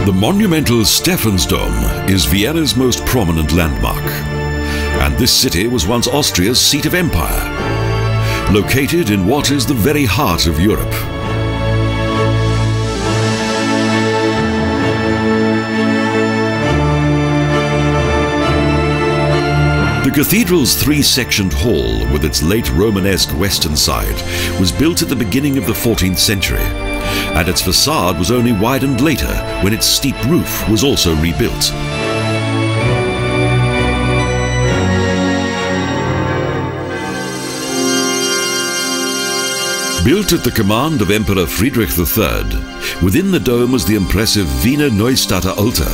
The monumental Stefansdom is Vienna's most prominent landmark, and this city was once Austria's seat of empire, located in what is the very heart of Europe. The cathedral's three-sectioned hall, with its late Romanesque western side, was built at the beginning of the 14th century, and its façade was only widened later when its steep roof was also rebuilt. Built at the command of Emperor Friedrich III, within the dome was the impressive Wiener Neustadter altar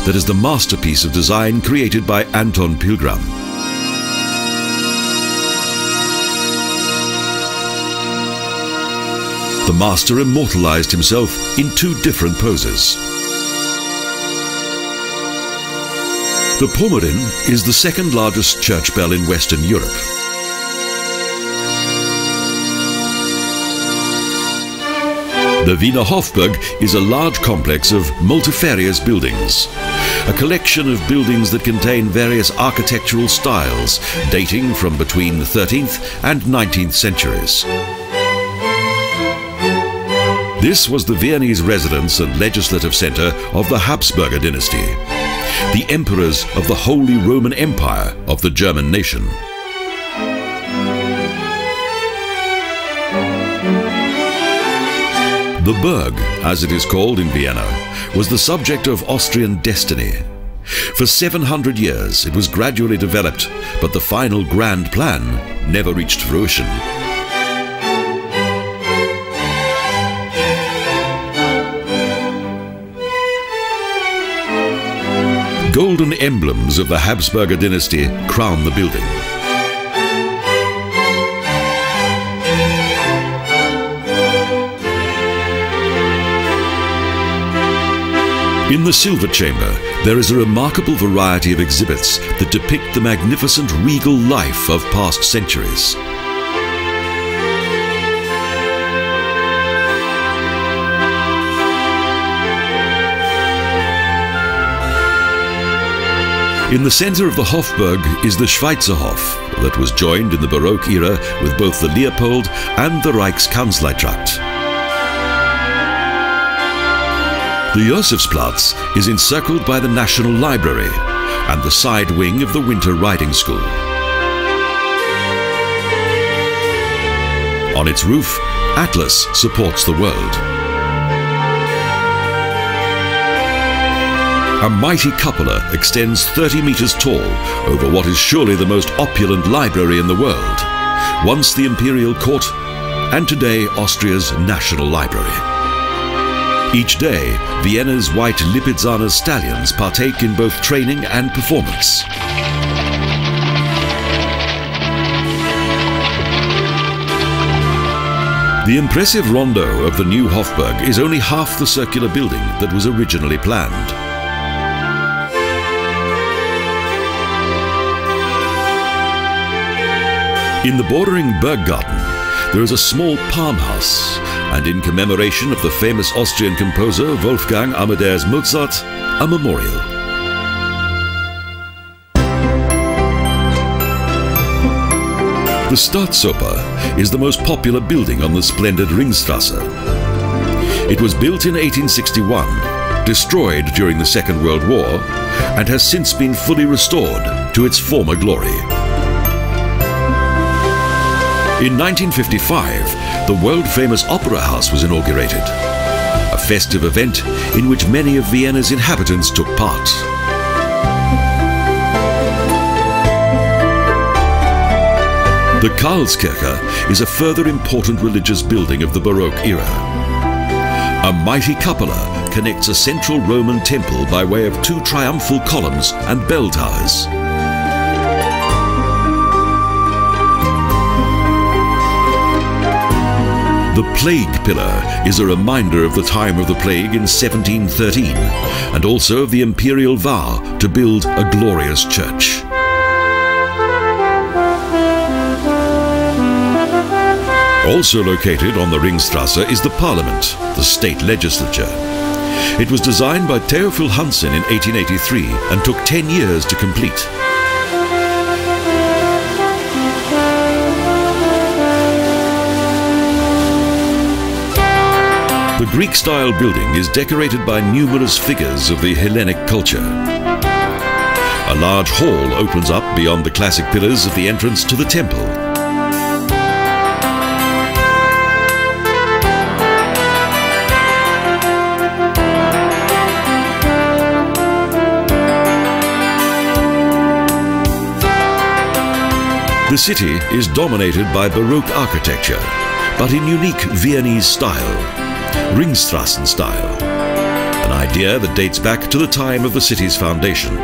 that is the masterpiece of design created by Anton Pilgram. The master immortalized himself in two different poses. The Pommerin is the second largest church bell in Western Europe. The Wiener Hofburg is a large complex of multifarious buildings, a collection of buildings that contain various architectural styles dating from between the 13th and 19th centuries. This was the Viennese residence and legislative centre of the Habsburger Dynasty, the emperors of the Holy Roman Empire of the German nation. The Burg, as it is called in Vienna, was the subject of Austrian destiny. For 700 years it was gradually developed, but the final grand plan never reached fruition. Golden emblems of the Habsburger Dynasty crown the building. In the Silver Chamber, there is a remarkable variety of exhibits that depict the magnificent regal life of past centuries. In the centre of the Hofburg is the Schweizerhof, that was joined in the Baroque era with both the Leopold and the Reichskanzleitrakt. The Josefsplatz is encircled by the National Library and the side wing of the Winter Riding School. On its roof, Atlas supports the world. A mighty cupola extends 30 meters tall over what is surely the most opulent library in the world, once the Imperial Court and today Austria's National Library. Each day, Vienna's white Lipizzaner stallions partake in both training and performance. The impressive rondo of the new Hofburg is only half the circular building that was originally planned. In the bordering Berggarten, there is a small palm house, and in commemoration of the famous Austrian composer Wolfgang Amadeus Mozart, a memorial. The Staatsoper is the most popular building on the splendid Ringstrasse. It was built in 1861, destroyed during the Second World War, and has since been fully restored to its former glory. In 1955, the world-famous Opera House was inaugurated, a festive event in which many of Vienna's inhabitants took part. The Karlskirche is a further important religious building of the Baroque era. A mighty cupola connects a central Roman temple by way of two triumphal columns and bell towers. The Plague Pillar is a reminder of the time of the plague in 1713, and also of the imperial vow to build a glorious church. Also located on the Ringstrasse is the Parliament, the state legislature. It was designed by Theophil Hansen in 1883 and took 10 years to complete. The Greek-style building is decorated by numerous figures of the Hellenic culture. A large hall opens up beyond the classic pillars of the entrance to the temple. The city is dominated by Baroque architecture, but in unique Viennese style, Ringstraßen style, an idea that dates back to the time of the city's foundation.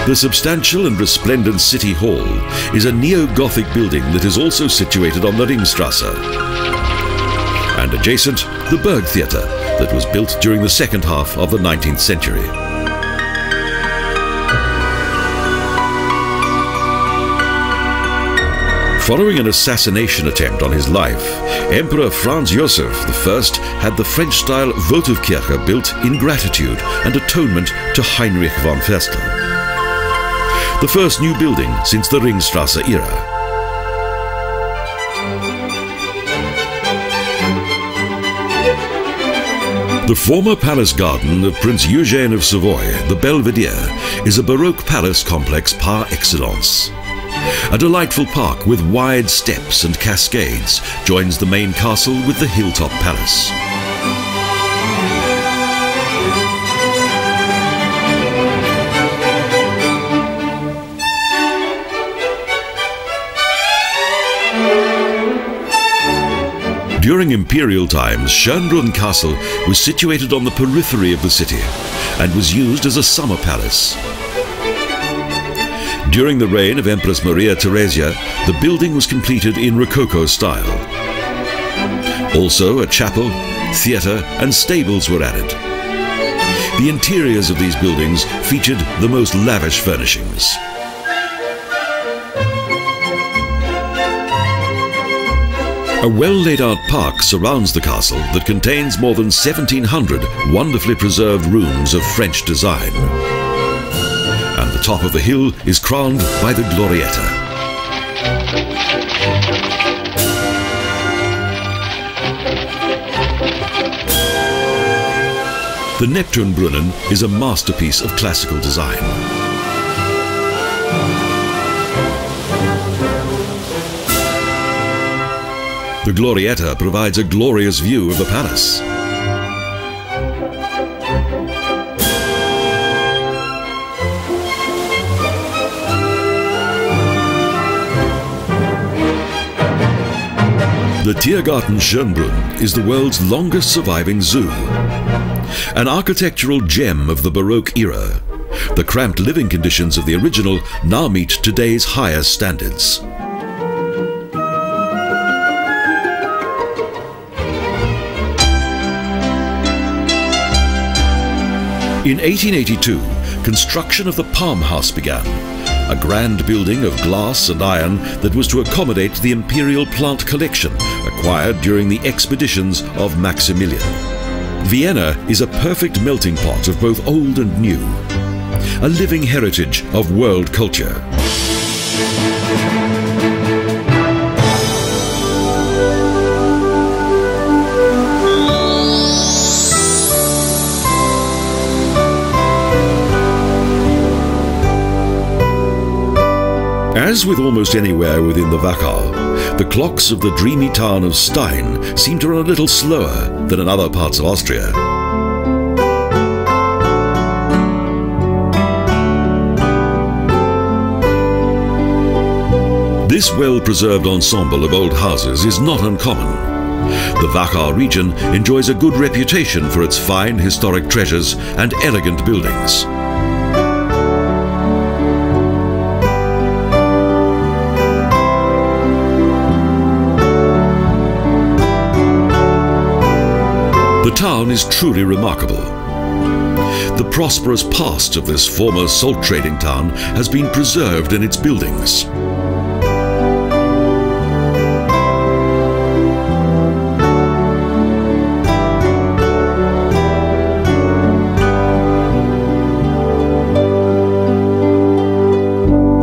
The substantial and resplendent City Hall is a neo-Gothic building that is also situated on the Ringstrasse. And adjacent, the Burg Theatre that was built during the second half of the 19th century. Following an assassination attempt on his life, Emperor Franz Joseph I had the French-style Votivkirche built in gratitude and atonement to Heinrich von Ferstel. The first new building since the Ringstrasse era. The former palace garden of Prince Eugène of Savoy, the Belvedere, is a Baroque palace complex par excellence. A delightful park with wide steps and cascades joins the main castle with the hilltop palace. During imperial times, Schönbrunn Castle was situated on the periphery of the city and was used as a summer palace. During the reign of Empress Maria Theresia, the building was completed in Rococo style. Also, a chapel, theatre and stables were added. The interiors of these buildings featured the most lavish furnishings. A well-laid-out park surrounds the castle that contains more than 1,700 wonderfully preserved rooms of French design. And the top of the hill is crowned by the Glorietta. The Neptunbrunnen is a masterpiece of classical design. The Glorietta provides a glorious view of the palace. The Tiergarten Schönbrunn is the world's longest surviving zoo. An architectural gem of the Baroque era, the cramped living conditions of the original now meet today's highest standards. In 1882, construction of the Palm House began, a grand building of glass and iron that was to accommodate the imperial plant collection acquired during the expeditions of Maximilian. Vienna is a perfect melting pot of both old and new, a living heritage of world culture. As with almost anywhere within the Wachau, the clocks of the dreamy town of Stein seem to run a little slower than in other parts of Austria. This well-preserved ensemble of old houses is not uncommon. The Wachau region enjoys a good reputation for its fine historic treasures and elegant buildings. The town is truly remarkable. The prosperous past of this former salt trading town has been preserved in its buildings.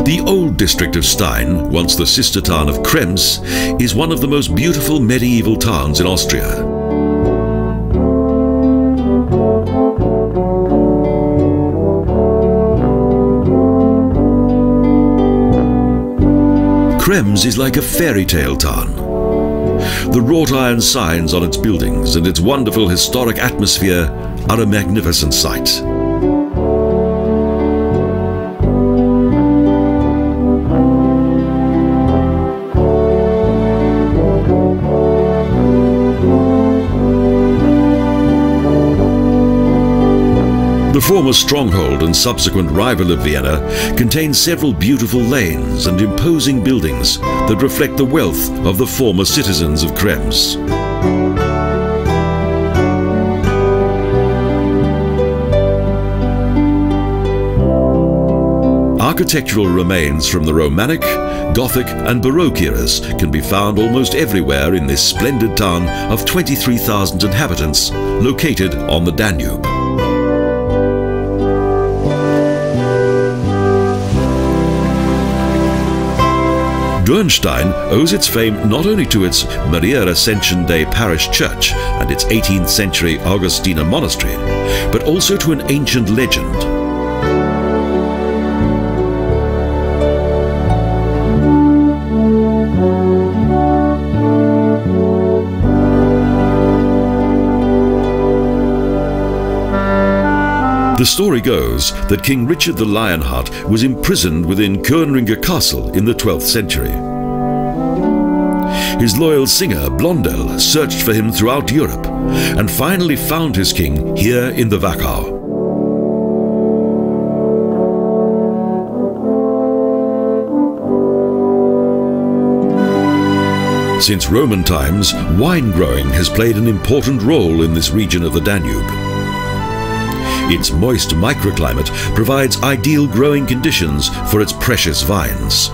The old district of Stein, once the sister town of Krems, is one of the most beautiful medieval towns in Austria. Krems is like a fairy tale town. The wrought iron signs on its buildings and its wonderful historic atmosphere are a magnificent sight. The former stronghold and subsequent rival of Vienna contains several beautiful lanes and imposing buildings that reflect the wealth of the former citizens of Krems. Architectural remains from the Romanic, Gothic and Baroque eras can be found almost everywhere in this splendid town of 23,000 inhabitants located on the Danube. Dürnstein owes its fame not only to its Maria Ascension Day parish church and its 18th century Augustiner monastery, but also to an ancient legend. The story goes that King Richard the Lionheart was imprisoned within Kernringe Castle in the 12th century. His loyal singer, Blondel, searched for him throughout Europe and finally found his king here in the Wachau. Since Roman times, wine growing has played an important role in this region of the Danube. Its moist microclimate provides ideal growing conditions for its precious vines.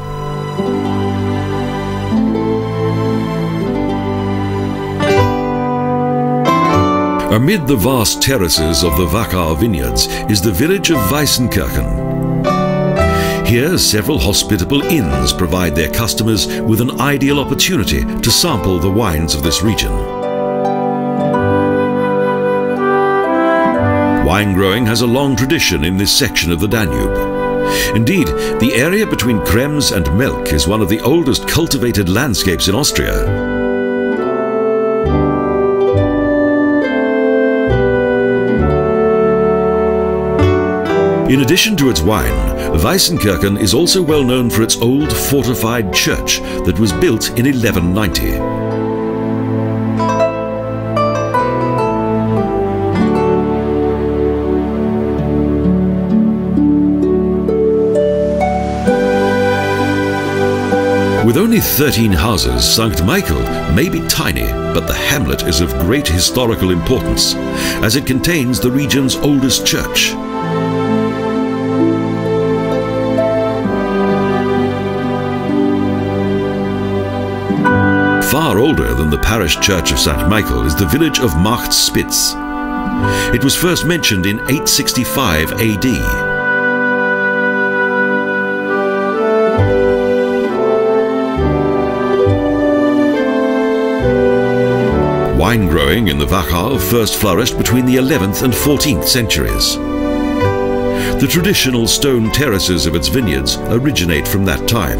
Amid the vast terraces of the Wachau vineyards is the village of Weissenkirchen. Here, several hospitable inns provide their customers with an ideal opportunity to sample the wines of this region. Wine growing has a long tradition in this section of the Danube. Indeed, the area between Krems and Melk is one of the oldest cultivated landscapes in Austria. In addition to its wine, Weissenkirchen is also well known for its old fortified church that was built in 1190. With only 13 houses, St. Michael may be tiny, but the hamlet is of great historical importance, as it contains the region's oldest church. Far older than the parish church of St. Michael is the village of Machtspitz. It was first mentioned in 865 AD. Wine growing in the Wachau first flourished between the 11th and 14th centuries. The traditional stone terraces of its vineyards originate from that time.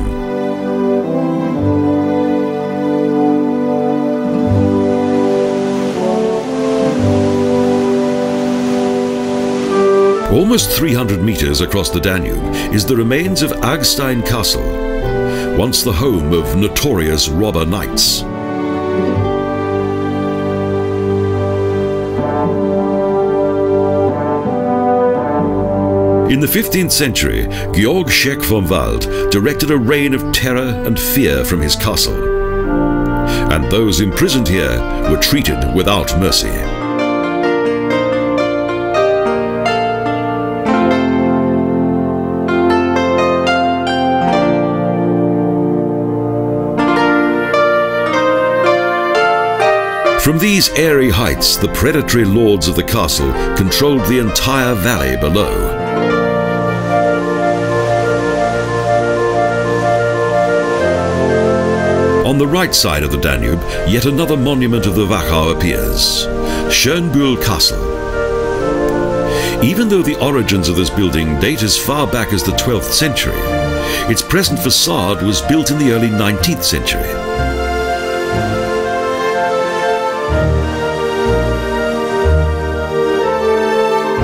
Almost 300 meters across the Danube is the remains of Agstein Castle, once the home of notorious robber knights. In the 15th century, Georg Scheck vom Wald directed a reign of terror and fear from his castle, and those imprisoned here were treated without mercy. From these airy heights, the predatory lords of the castle controlled the entire valley below. On the right side of the Danube, yet another monument of the Wachau appears, Schönbühl Castle. Even though the origins of this building date as far back as the 12th century, its present façade was built in the early 19th century.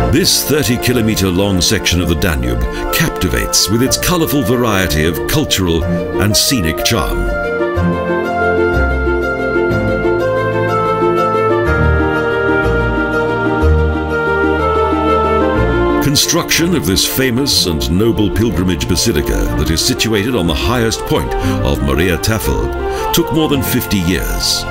This 30-kilometer long section of the Danube captivates with its colourful variety of cultural and scenic charm. Construction of this famous and noble pilgrimage basilica that is situated on the highest point of Maria Tafel took more than 50 years.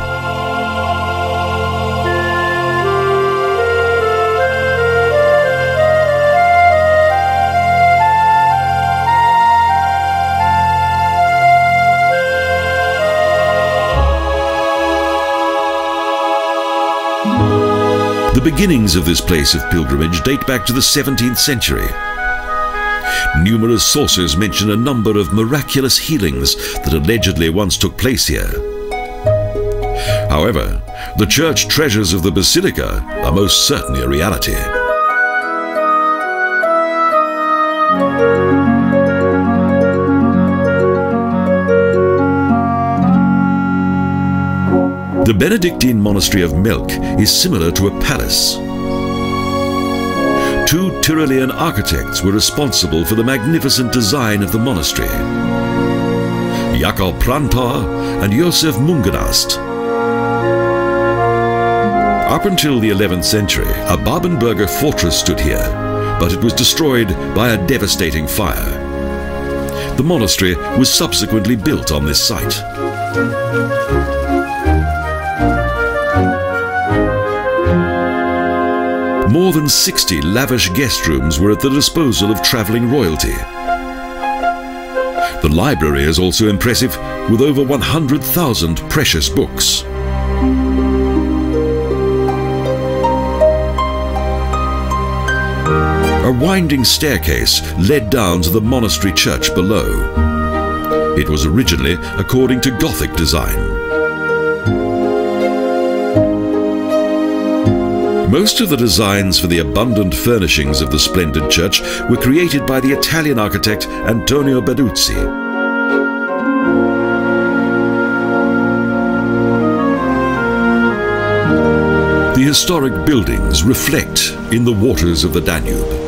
The beginnings of this place of pilgrimage date back to the 17th century. Numerous sources mention a number of miraculous healings that allegedly once took place here. However, the church treasures of the basilica are most certainly a reality. The Benedictine monastery of Melk is similar to a palace. Two Tyrolean architects were responsible for the magnificent design of the monastery, Jakob Prantau and Josef Mungenast. Up until the 11th century, a Babenberger fortress stood here, but it was destroyed by a devastating fire. The monastery was subsequently built on this site. More than 60 lavish guest rooms were at the disposal of travelling royalty. The library is also impressive, with over 100,000 precious books. A winding staircase led down to the monastery church below. It was originally according to Gothic design. Most of the designs for the abundant furnishings of the splendid church were created by the Italian architect Antonio Beduzzi. The historic buildings reflect in the waters of the Danube.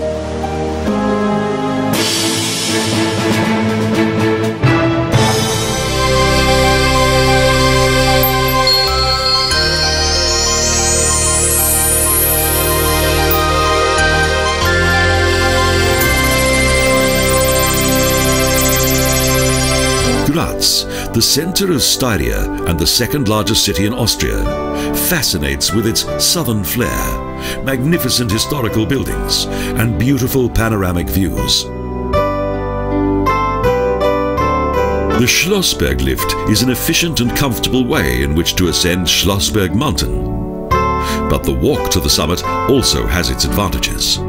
Graz, the center of Styria and the second largest city in Austria, fascinates with its southern flair, magnificent historical buildings, and beautiful panoramic views. The Schlossberg lift is an efficient and comfortable way in which to ascend Schlossberg mountain. But the walk to the summit also has its advantages.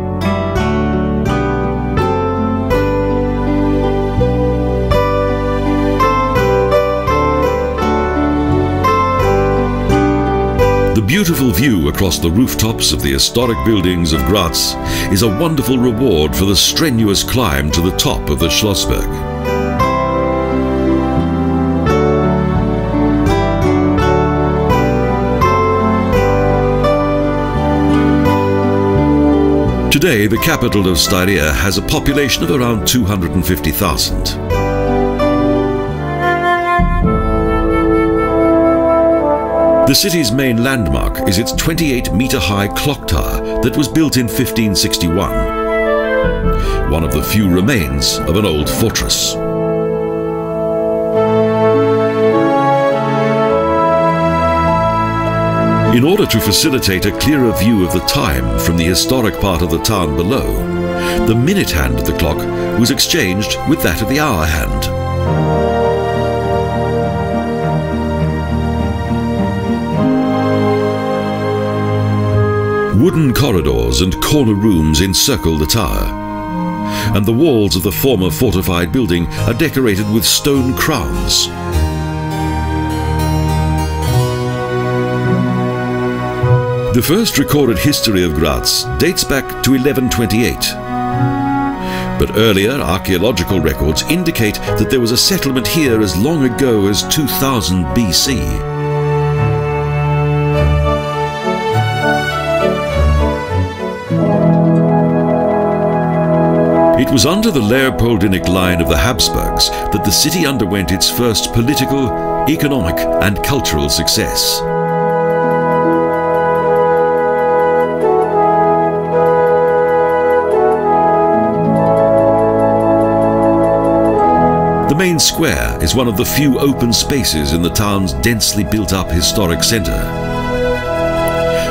The beautiful view across the rooftops of the historic buildings of Graz is a wonderful reward for the strenuous climb to the top of the Schlossberg. Today, the capital of Styria has a population of around 250,000. The city's main landmark is its 28-meter-high clock tower that was built in 1561, one of the few remains of an old fortress. In order to facilitate a clearer view of the time from the historic part of the town below, the minute hand of the clock was exchanged with that of the hour hand. Wooden corridors and corner rooms encircle the tower, and the walls of the former fortified building are decorated with stone crowns. The first recorded history of Graz dates back to 1128. But earlier archaeological records indicate that there was a settlement here as long ago as 2000 BC. It was under the Leopoldinic line of the Habsburgs that the city underwent its first political, economic and cultural success. The main square is one of the few open spaces in the town's densely built-up historic centre.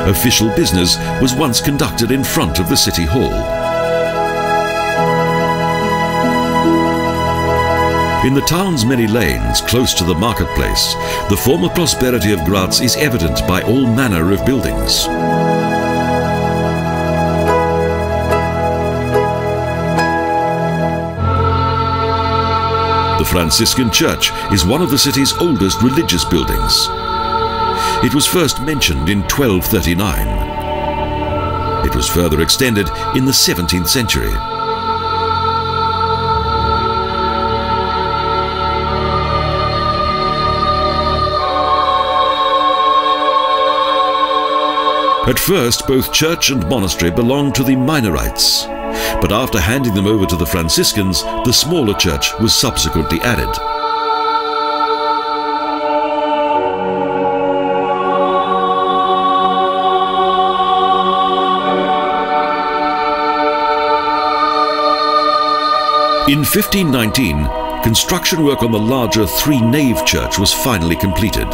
Official business was once conducted in front of the city hall. In the town's many lanes close to the marketplace, the former prosperity of Graz is evident by all manner of buildings. The Franciscan Church is one of the city's oldest religious buildings. It was first mentioned in 1239. It was further extended in the 17th century. At first, both church and monastery belonged to the Minorites, but after handing them over to the Franciscans, the smaller church was subsequently added. In 1519, construction work on the larger three-nave church was finally completed.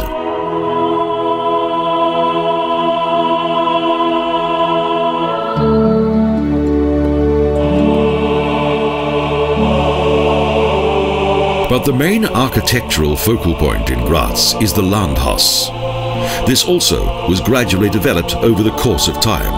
But the main architectural focal point in Graz is the Landhaus. This also was gradually developed over the course of time.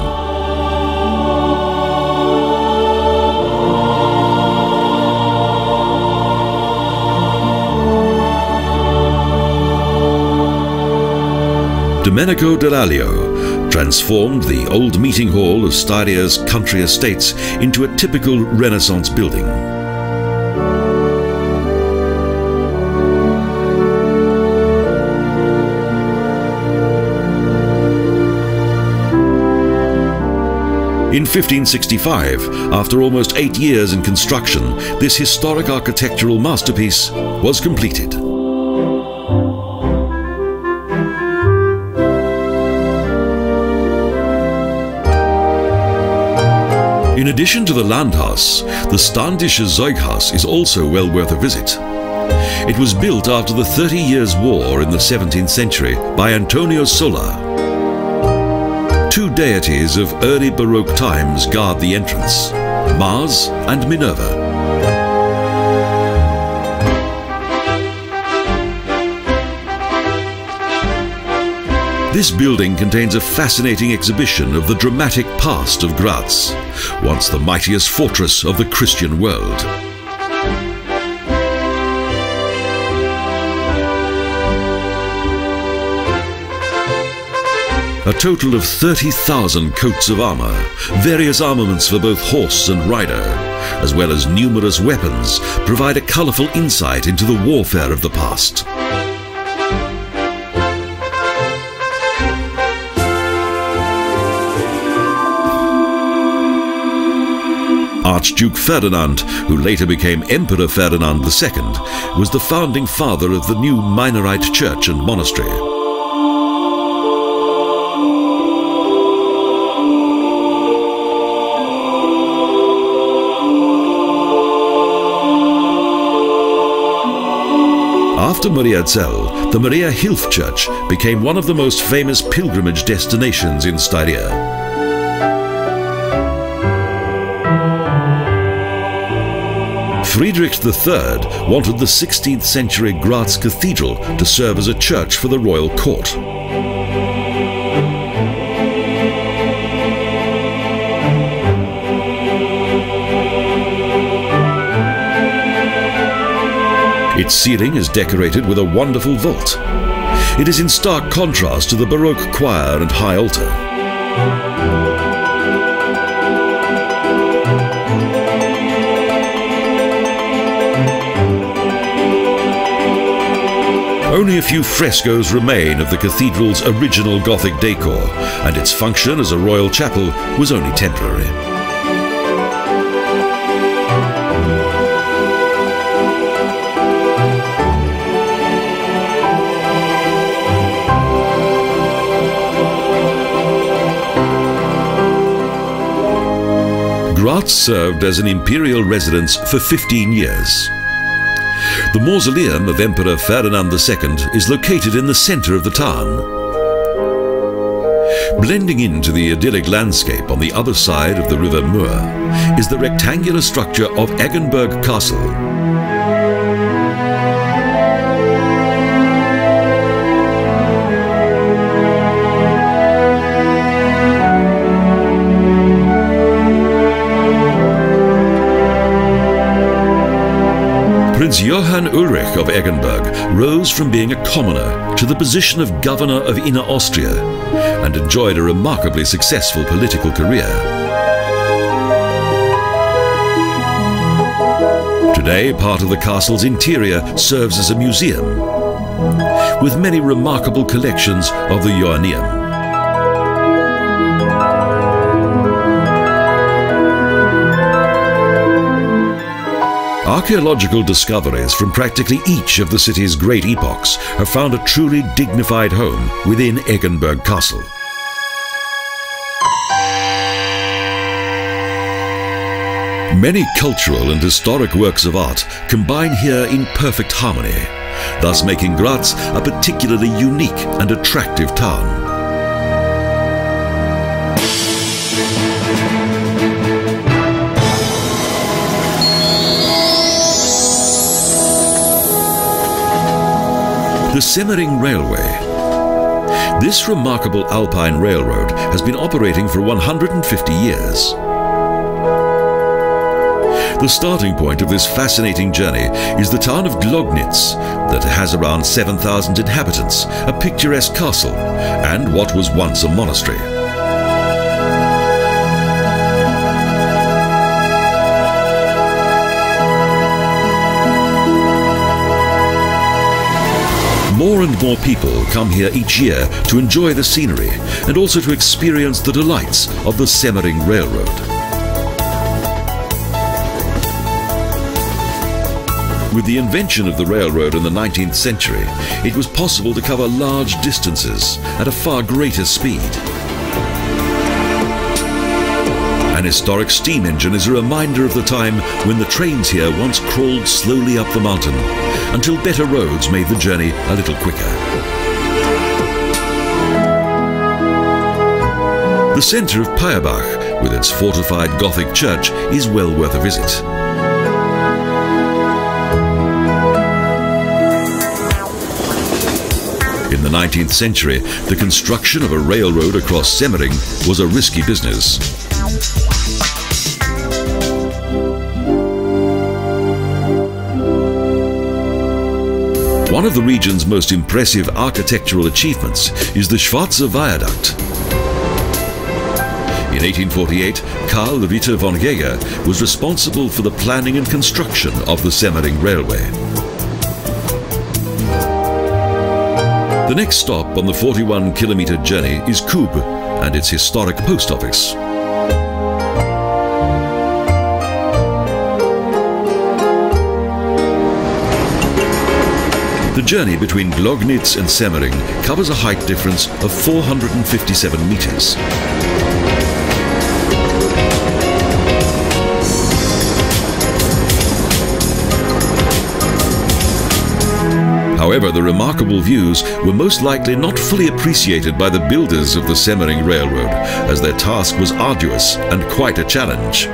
Domenico Dell'Alio transformed the old meeting hall of Styria's country estates into a typical Renaissance building. In 1565, after almost 8 years in construction, this historic architectural masterpiece was completed. In addition to the Landhaus, the Standische Zeughaus is also well worth a visit. It was built after the 30 Years' War in the 17th century by Antonio Sola. Two deities of early Baroque times guard the entrance, Mars and Minerva. This building contains a fascinating exhibition of the dramatic past of Graz, once the mightiest fortress of the Christian world. A total of 30,000 coats of armour, various armaments for both horse and rider, as well as numerous weapons, provide a colourful insight into the warfare of the past. Archduke Ferdinand, who later became Emperor Ferdinand II, was the founding father of the new Minorite church and monastery. After Mariazell, the Maria Hilf Church became one of the most famous pilgrimage destinations in Styria. Friedrich III wanted the 16th century Graz cathedral to serve as a church for the royal court. Its ceiling is decorated with a wonderful vault. It is in stark contrast to the Baroque choir and high altar. Only a few frescoes remain of the cathedral's original Gothic decor, and its function as a royal chapel was only temporary. Graz served as an imperial residence for 15 years. The mausoleum of Emperor Ferdinand II is located in the center of the town. Blending into the idyllic landscape on the other side of the river Mur is the rectangular structure of Eggenberg Castle. Prince Johann Ulrich of Eggenberg rose from being a commoner to the position of governor of Inner Austria and enjoyed a remarkably successful political career. Today, part of the castle's interior serves as a museum, with many remarkable collections of the Johanneum. Archaeological discoveries from practically each of the city's great epochs have found a truly dignified home within Eggenberg Castle. Many cultural and historic works of art combine here in perfect harmony, thus making Graz a particularly unique and attractive town. The Semmering Railway. This remarkable alpine railroad has been operating for 150 years. The starting point of this fascinating journey is the town of Gloggnitz, that has around 7,000 inhabitants, a picturesque castle, and what was once a monastery. More and more people come here each year to enjoy the scenery and also to experience the delights of the Semmering Railroad. With the invention of the railroad in the 19th century, it was possible to cover large distances at a far greater speed. An historic steam engine is a reminder of the time when the trains here once crawled slowly up the mountain, until better roads made the journey a little quicker. The centre of Peyerbach, with its fortified Gothic church, is well worth a visit. In the 19th century, the construction of a railroad across Semmering was a risky business. One of the region's most impressive architectural achievements is the Schwarze Viaduct. In 1848, Karl Ritter von Jaeger was responsible for the planning and construction of the Semmering Railway. The next stop on the 41-kilometer journey is Kub and its historic post office. The journey between Gloggnitz and Semmering covers a height difference of 457 meters. However, the remarkable views were most likely not fully appreciated by the builders of the Semmering Railroad, as their task was arduous and quite a challenge.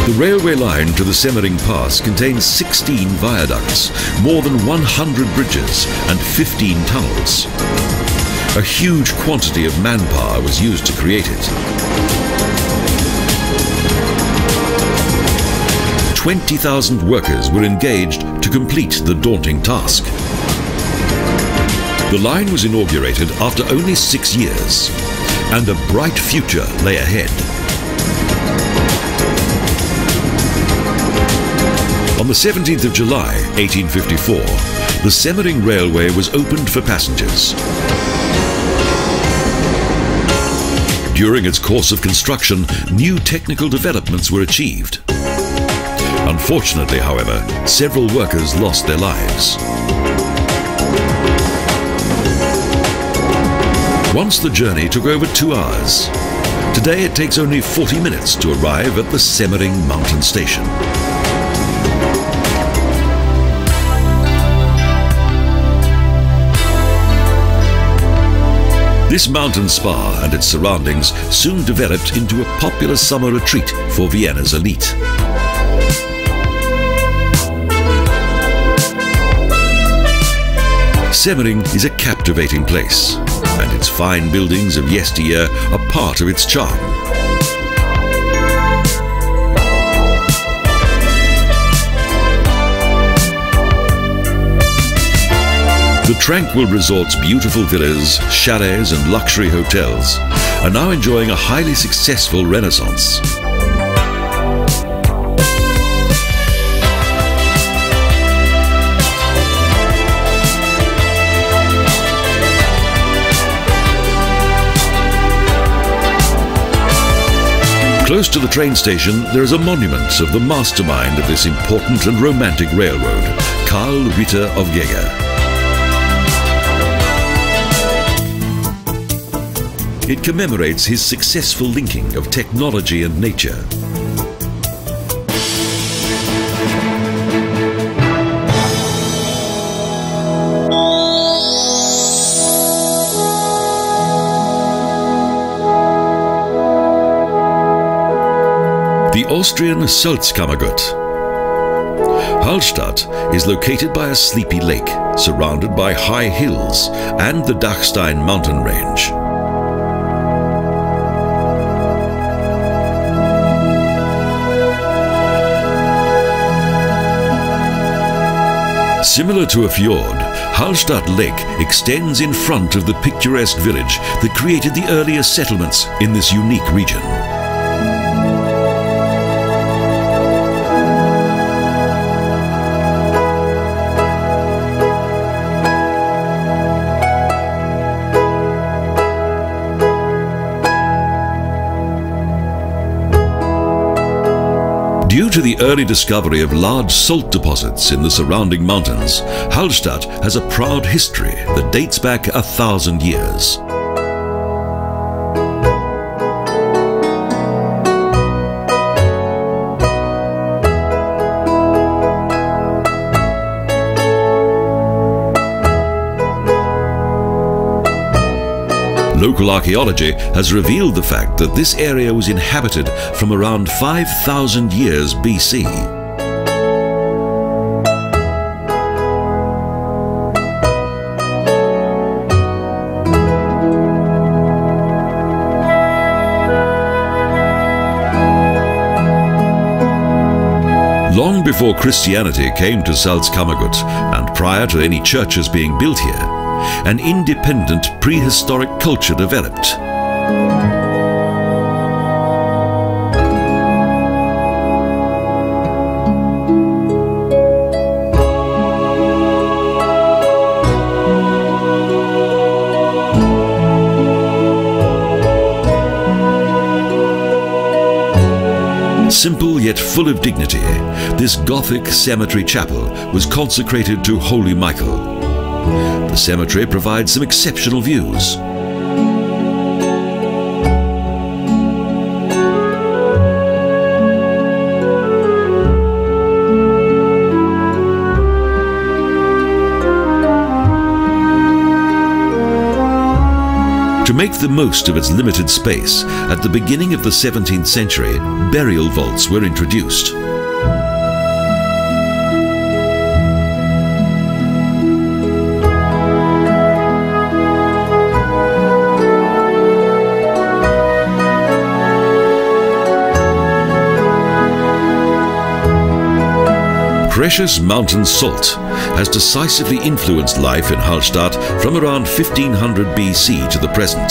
The railway line to the Semmering Pass contains 16 viaducts, more than 100 bridges and 15 tunnels. A huge quantity of manpower was used to create it. 20,000 workers were engaged to complete the daunting task. The line was inaugurated after only 6 years, and a bright future lay ahead. On the 17th of July, 1854, the Semmering Railway was opened for passengers. During its course of construction, new technical developments were achieved. Unfortunately, however, several workers lost their lives. Once the journey took over 2 hours. Today it takes only 40 minutes to arrive at the Semmering mountain station. This mountain spa and its surroundings soon developed into a popular summer retreat for Vienna's elite. Semmering is a captivating place, and its fine buildings of yesteryear are part of its charm. The tranquil resort's beautiful villas, chalets and luxury hotels are now enjoying a highly successful renaissance. Close to the train station, there is a monument of the mastermind of this important and romantic railroad, Karl Ritter of Jäger. It commemorates his successful linking of technology and nature. The Austrian Salzkammergut. Hallstatt is located by a sleepy lake, surrounded by high hills and the Dachstein mountain range. Similar to a fjord, Hallstatt Lake extends in front of the picturesque village that created the earliest settlements in this unique region. Due to the early discovery of large salt deposits in the surrounding mountains, Hallstatt has a proud history that dates back 1,000 years. Local archaeology has revealed the fact that this area was inhabited from around 5,000 years BC. Long before Christianity came to Salzkammergut, and prior to any churches being built here, an independent prehistoric culture developed. Simple yet full of dignity, this Gothic cemetery chapel was consecrated to Holy Michael. The cemetery provides some exceptional views. To make the most of its limited space, at the beginning of the 17th century, burial vaults were introduced. precious mountain salt has decisively influenced life in Hallstatt from around 1500 BC to the present.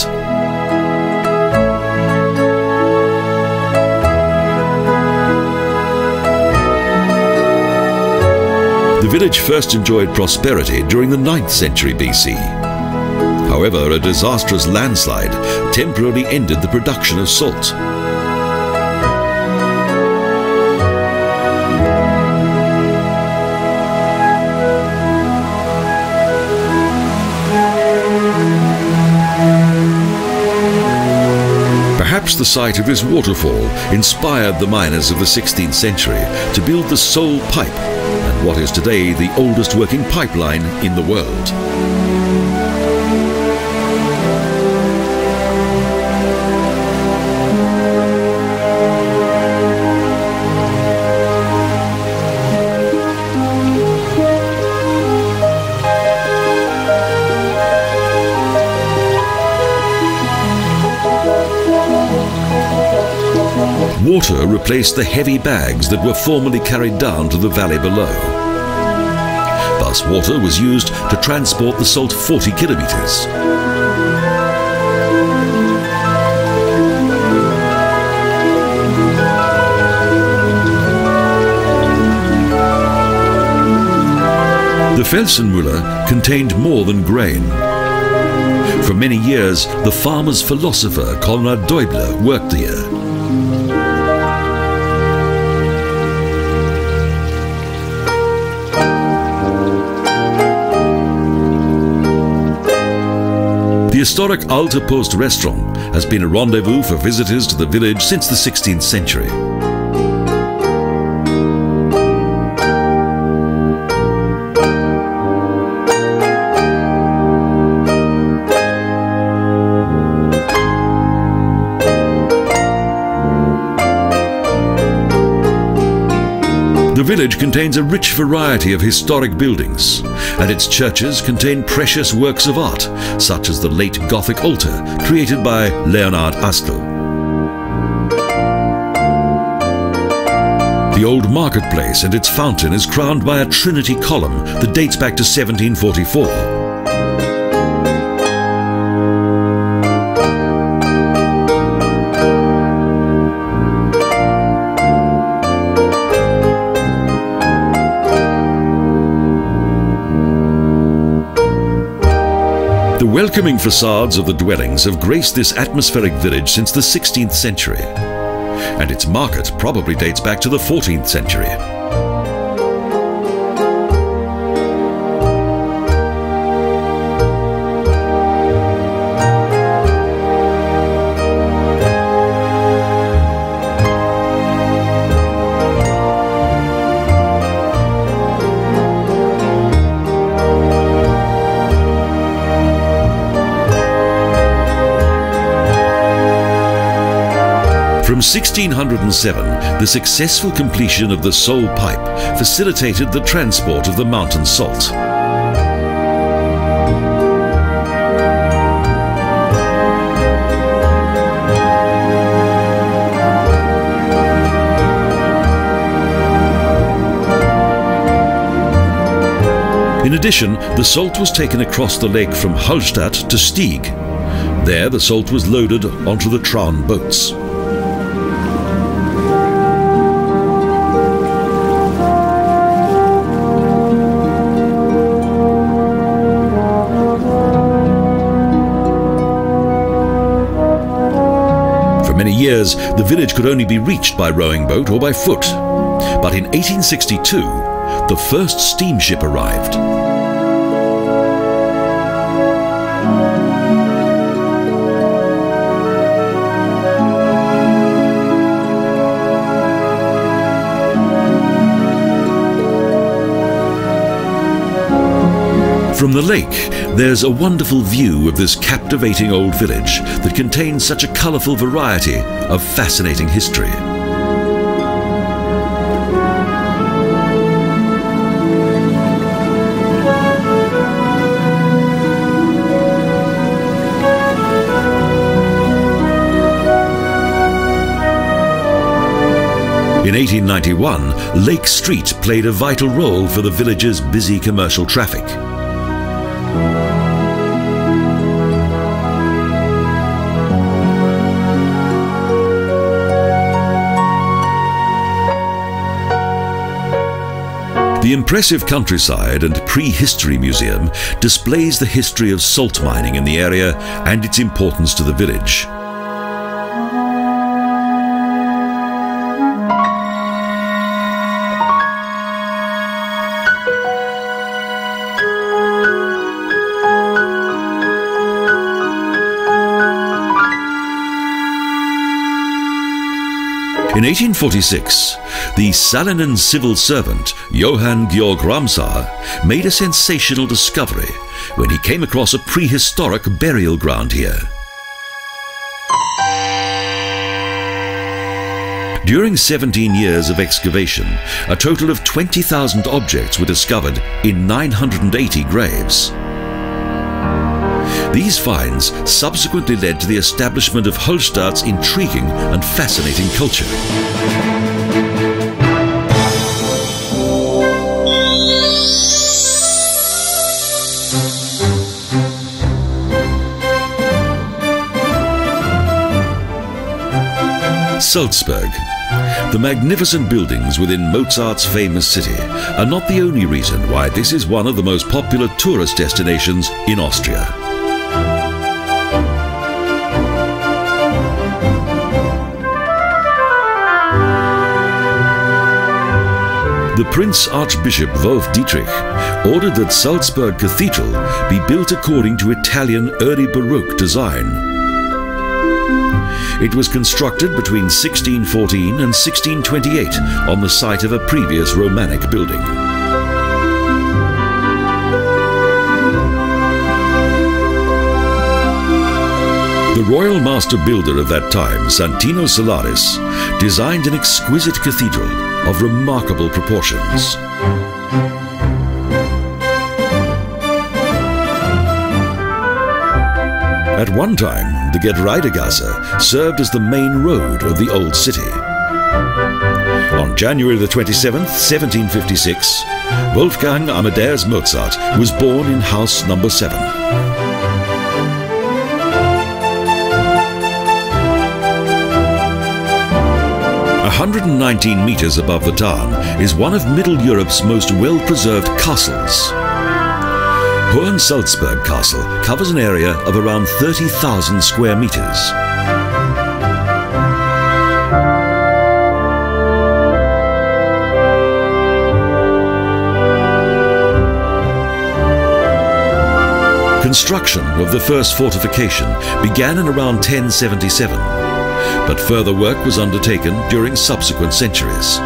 The village first enjoyed prosperity during the 9th century BC. However, a disastrous landslide temporarily ended the production of salt. Perhaps the sight of this waterfall inspired the miners of the 16th century to build the Sole Pipe, and what is today the oldest working pipeline in the world. Water replaced the heavy bags that were formerly carried down to the valley below. Thus, water was used to transport the salt 40 kilometers. The Felsenmüller contained more than grain. For many years, the farmer's philosopher Konrad Deubler worked here. The historic Alte Post restaurant has been a rendezvous for visitors to the village since the 16th century. The village contains a rich variety of historic buildings, and its churches contain precious works of art, such as the late Gothic altar created by Leonhard Astel. The old marketplace and its fountain is crowned by a Trinity column that dates back to 1744. The welcoming facades of the dwellings have graced this atmospheric village since the 16th century, and its market probably dates back to the 14th century. From 1607, the successful completion of the Sole Pipe facilitated the transport of the mountain salt. In addition, the salt was taken across the lake from Hallstatt to Stieg. There, the salt was loaded onto the Traun boats. For many years, the village could only be reached by rowing boat or by foot. But in 1862, the first steamship arrived. From the lake, there's a wonderful view of this captivating old village that contains such a colourful variety of fascinating history. In 1891, Lake Street played a vital role for the village's busy commercial traffic. The impressive countryside and prehistory museum displays the history of salt mining in the area and its importance to the village. In 1846, the Salinan civil servant Johann Georg Ramsar made a sensational discovery when he came across a prehistoric burial ground here. During 17 years of excavation, a total of 20,000 objects were discovered in 980 graves. These finds subsequently led to the establishment of Holstadt's intriguing and fascinating culture. Salzburg. The magnificent buildings within Mozart's famous city are not the only reason why this is one of the most popular tourist destinations in Austria. The Prince Archbishop Wolf Dietrich ordered that Salzburg Cathedral be built according to Italian Early Baroque design. It was constructed between 1614 and 1628 on the site of a previous Romanic building. The royal master builder of that time, Santino Solaris, designed an exquisite cathedral of remarkable proportions. At one time, the Getreidegasse served as the main road of the old city. On January the 27th, 1756, Wolfgang Amadeus Mozart was born in house number 7. 119 meters above the town is one of Middle Europe's most well-preserved castles. Hohen Salzburg Castle covers an area of around 30,000 square meters. Construction of the first fortification began in around 1077. But further work was undertaken during subsequent centuries.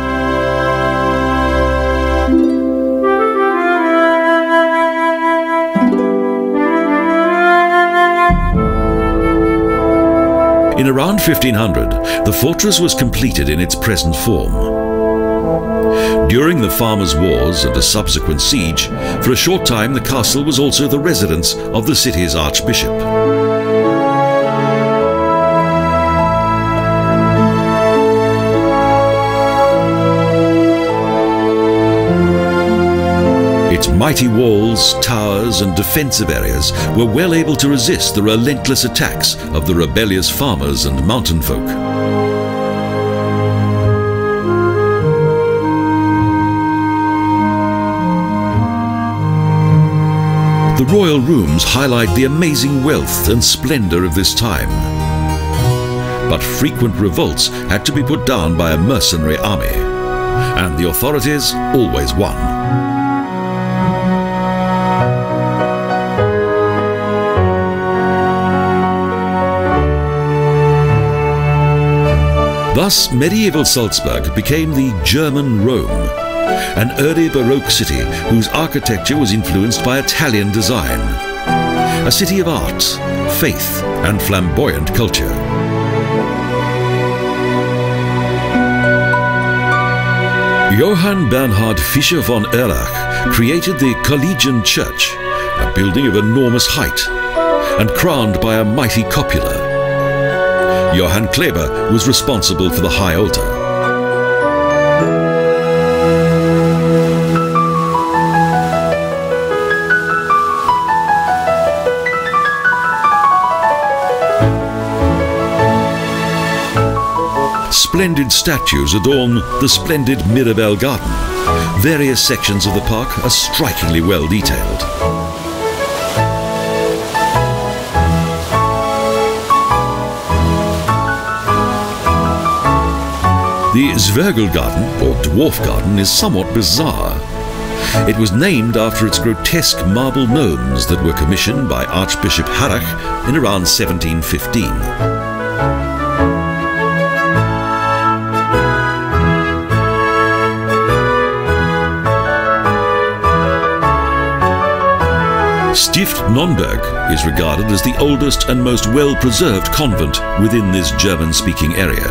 In around 1500, the fortress was completed in its present form. During the Farmers' Wars and a subsequent siege, for a short time the castle was also the residence of the city's archbishop. Its mighty walls, towers and defensive areas were well able to resist the relentless attacks of the rebellious farmers and mountain folk. The royal rooms highlight the amazing wealth and splendor of this time. But frequent revolts had to be put down by a mercenary army, and the authorities always won. Thus, medieval Salzburg became the German Rome, an early Baroque city whose architecture was influenced by Italian design, a city of art, faith, and flamboyant culture. Johann Bernhard Fischer von Erlach created the Collegian Church, a building of enormous height, and crowned by a mighty cupola. Johann Kleber was responsible for the high altar. Splendid statues adorn the splendid Mirabell garden. Various sections of the park are strikingly well detailed. The Zwergelgarten, or Dwarf Garden, is somewhat bizarre. It was named after its grotesque marble gnomes that were commissioned by Archbishop Harrach in around 1715. Stift Nonnberg is regarded as the oldest and most well-preserved convent within this German-speaking area.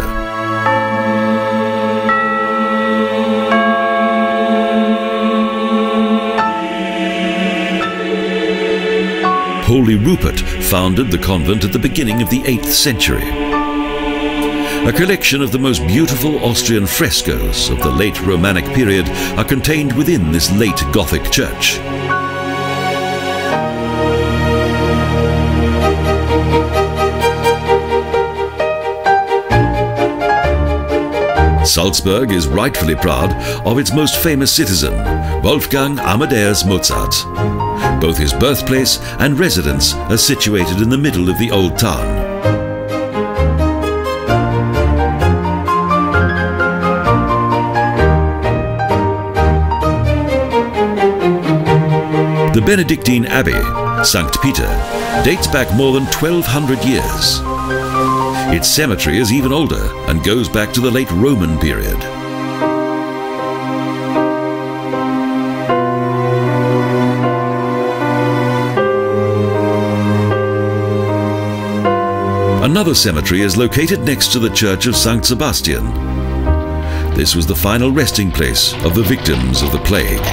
Holy Rupert founded the convent at the beginning of the 8th century. A collection of the most beautiful Austrian frescoes of the late Romanic period are contained within this late Gothic church. Salzburg is rightfully proud of its most famous citizen, Wolfgang Amadeus Mozart. Both his birthplace and residence are situated in the middle of the old town. The Benedictine Abbey, St. Peter, dates back more than 1200 years. Its cemetery is even older and goes back to the late Roman period. Another cemetery is located next to the church of St. Sebastian. This was the final resting place of the victims of the plague.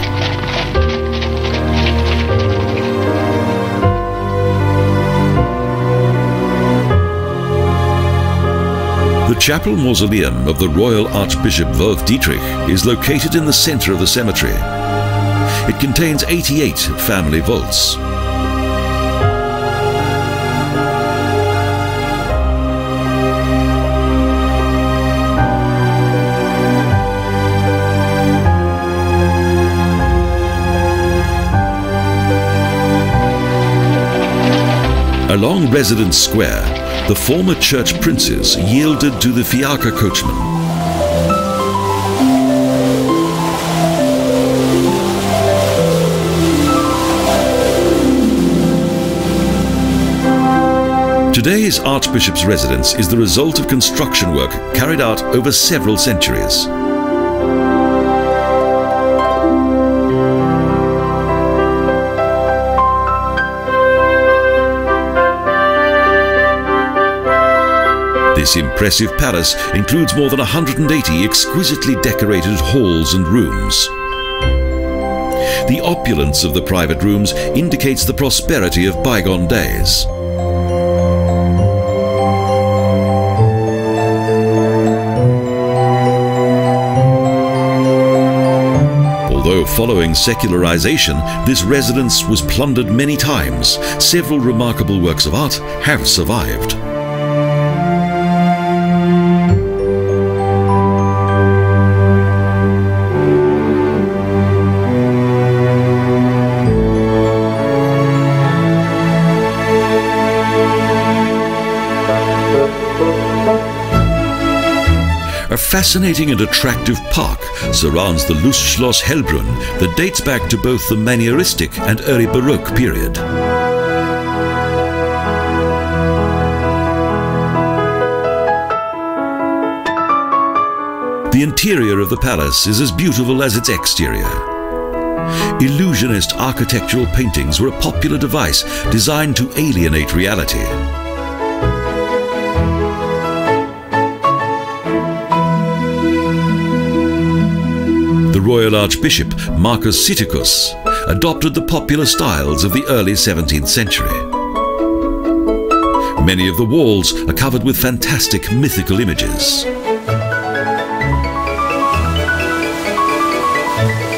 The chapel mausoleum of the Royal Archbishop Wolf Dietrich is located in the center of the cemetery. It contains 88 family vaults. Along Residence Square, the former church princes yielded to the fiacre coachmen. Today's Archbishop's residence is the result of construction work carried out over several centuries. This impressive palace includes more than 180 exquisitely decorated halls and rooms. The opulence of the private rooms indicates the prosperity of bygone days. Although following secularization, this residence was plundered many times, several remarkable works of art have survived. A fascinating and attractive park surrounds the Lustschloss Hellbrunn that dates back to both the Manieristic and Early Baroque period. The interior of the palace is as beautiful as its exterior. Illusionist architectural paintings were a popular device designed to alienate reality. The Royal Archbishop Marcus Siticus adopted the popular styles of the early 17th century. Many of the walls are covered with fantastic mythical images.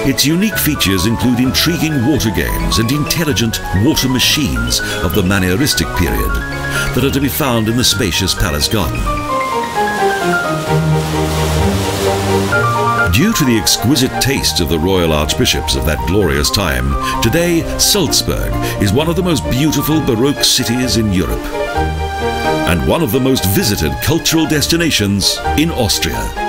Its unique features include intriguing water games and intelligent water machines of the Manieristic period that are to be found in the spacious palace garden. Due to the exquisite taste of the royal archbishops of that glorious time, today Salzburg is one of the most beautiful Baroque cities in Europe and one of the most visited cultural destinations in Austria.